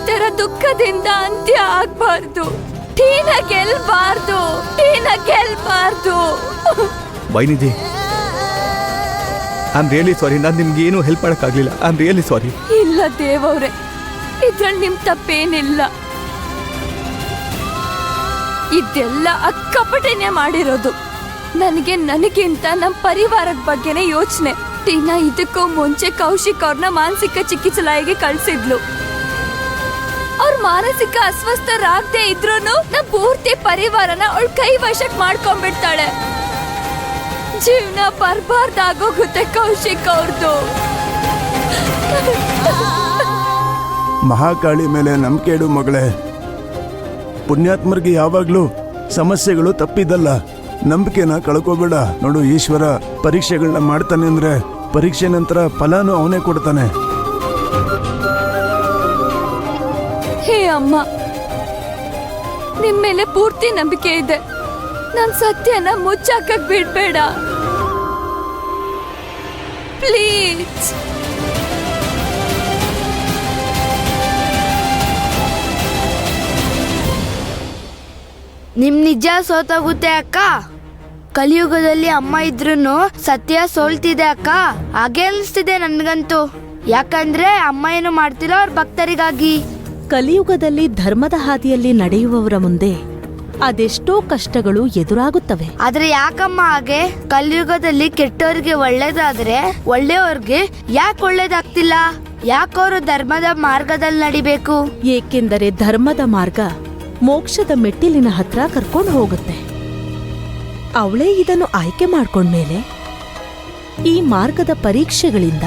ತರ ದುಃಖದಿಂದ ಅಂತ್ಯ ಆಗ್ಬಾರ್ದು. ಟೀನಾ ಗೆಲ್ಬಾರ್ದು. Vainidhi, I am really sorry. ನಾನು ನಿಮ್ಗೆ ಏನು ಹೆಲ್ಪ್ ಮಾಡಕ್ಕಾಗ್ಲಿಲ್ಲ. I am really sorry. ಇಲ್ಲ ದೇವವ್ರೆ, ಇದ್ರಲ್ಲಿ ನಿಮ್ ತಪ್ಪೇನಿಲ್ಲ. ಇದೆಲ್ಲ ಅಕ್ಕಪಟನೆ ಮಾಡಿರೋದು. ನನಗಿಂತ ನಮ್ ಪರಿವಾರದ ಬಗ್ಗೆನೇ ಯೋಚನೆ. ಟೀನಾ ಇದಕ್ಕೂ ಮುಂಚೆ ಕೌಶಿಕ್ ಅವ್ರನ್ನ ಮಾನಸಿಕ ಚಿಕಿತ್ಸಾಲಯಕ್ಕೆ ಕಳ್ಸಿದ್ಲು. ಅವ್ರ ಮಾನಸಿಕ ಅಸ್ವಸ್ಥರಾಗದೆ ಇದ್ರೂನು ನಮ್ ಪೂರ್ತಿ ಪರಿವಾರನ ಅವಳ ಕೈ ವಶಕ್ಕೆ ಮಾಡ್ಕೊಂಡ್ಬಿಡ್ತಾಳೆ. ಜೀವನ ಬರ್ಬಾರ್ದಾಗೋಗುತ್ತೆ ಕೌಶಿಕ್ ಅವ್ರದ್ದು. ಮಹಾಕಾಳಿ ಮೇಲೆ ನಂಬಿಕೆ ಇಡು ಮಗಳೇ. ಪುಣ್ಯಾತ್ಮರಿಗೆ ಯಾವಾಗ್ಲೂ ಸಮಸ್ಯೆಗಳು ತಪ್ಪಿದಲ್ಲ. ನಂಬಿಕೆನ ಕಳ್ಕೋಬೇಡ. ನೋಡು, ಈಶ್ವರ ಪರೀಕ್ಷೆಗಳನ್ನ ಮಾಡ್ತಾನೆ ಅಂದ್ರೆ ಪರೀಕ್ಷೆ ನಂತರ ಫಲನೂ ಅವನೇ ಕೊಡ್ತಾನೆ. ಹೇ ಅಮ್ಮ, ನಿಮ್ ಮೇಲೆ ಪೂರ್ತಿ ನಂಬಿಕೆ ಇದೆ. ನನ್ ಸತ್ಯನ ಮುಚ್ಚಾಕಕ್ ಬಿಡ್ಬೇಡ ಪ್ಲೀಸ್. ನಿಮ್ ನಿಜ ಸೋತೋಗುತ್ತೆ ಅಕ್ಕ. ಕಲಿಯುಗದಲ್ಲಿ ಅಮ್ಮ ಇದ್ರೂನು ಸತ್ಯ ಸೋಲ್ತಿದೆ ಅಕ್ಕ. ಹಾಗೆ ಅನಿಸ್ತಿದೆ ನನ್ಗಂತೂ. ಯಾಕಂದ್ರೆ ಅಮ್ಮ ಏನು ಮಾಡ್ತಿಲ್ಲ ಅವ್ರ ಭಕ್ತರಿಗಾಗಿ. ಕಲಿಯುಗದಲ್ಲಿ ಧರ್ಮದ ಹಾದಿಯಲ್ಲಿ ನಡೆಯುವವರ ಮುಂದೆ ಅದೆಷ್ಟೋ ಕಷ್ಟಗಳು ಎದುರಾಗುತ್ತವೆ. ಆದ್ರೆ ಯಾಕಮ್ಮ ಹಾಗೆ? ಕಲಿಯುಗದಲ್ಲಿ ಕೆಟ್ಟವ್ರಿಗೆ ಒಳ್ಳೇದಾದ್ರೆ ಒಳ್ಳೆಯವ್ರಿಗೆ ಯಾಕೆ ಒಳ್ಳೇದಾಗ್ತಿಲ್ಲ? ಯಾಕವರು ಧರ್ಮದ ಮಾರ್ಗದಲ್ಲಿ ನಡಿಬೇಕು? ಏಕೆಂದರೆ ಧರ್ಮದ ಮಾರ್ಗ ಮೋಕ್ಷದ ಮೆಟ್ಟಿಲಿನ ಹತ್ರ ಕರ್ಕೊಂಡು ಹೋಗುತ್ತೆ. ಅವಳೇ ಇದನ್ನು ಆಯ್ಕೆ ಮಾಡ್ಕೊಂಡ್ಮೇಲೆ ಈ ಮಾರ್ಗದ ಪರೀಕ್ಷೆಗಳಿಂದ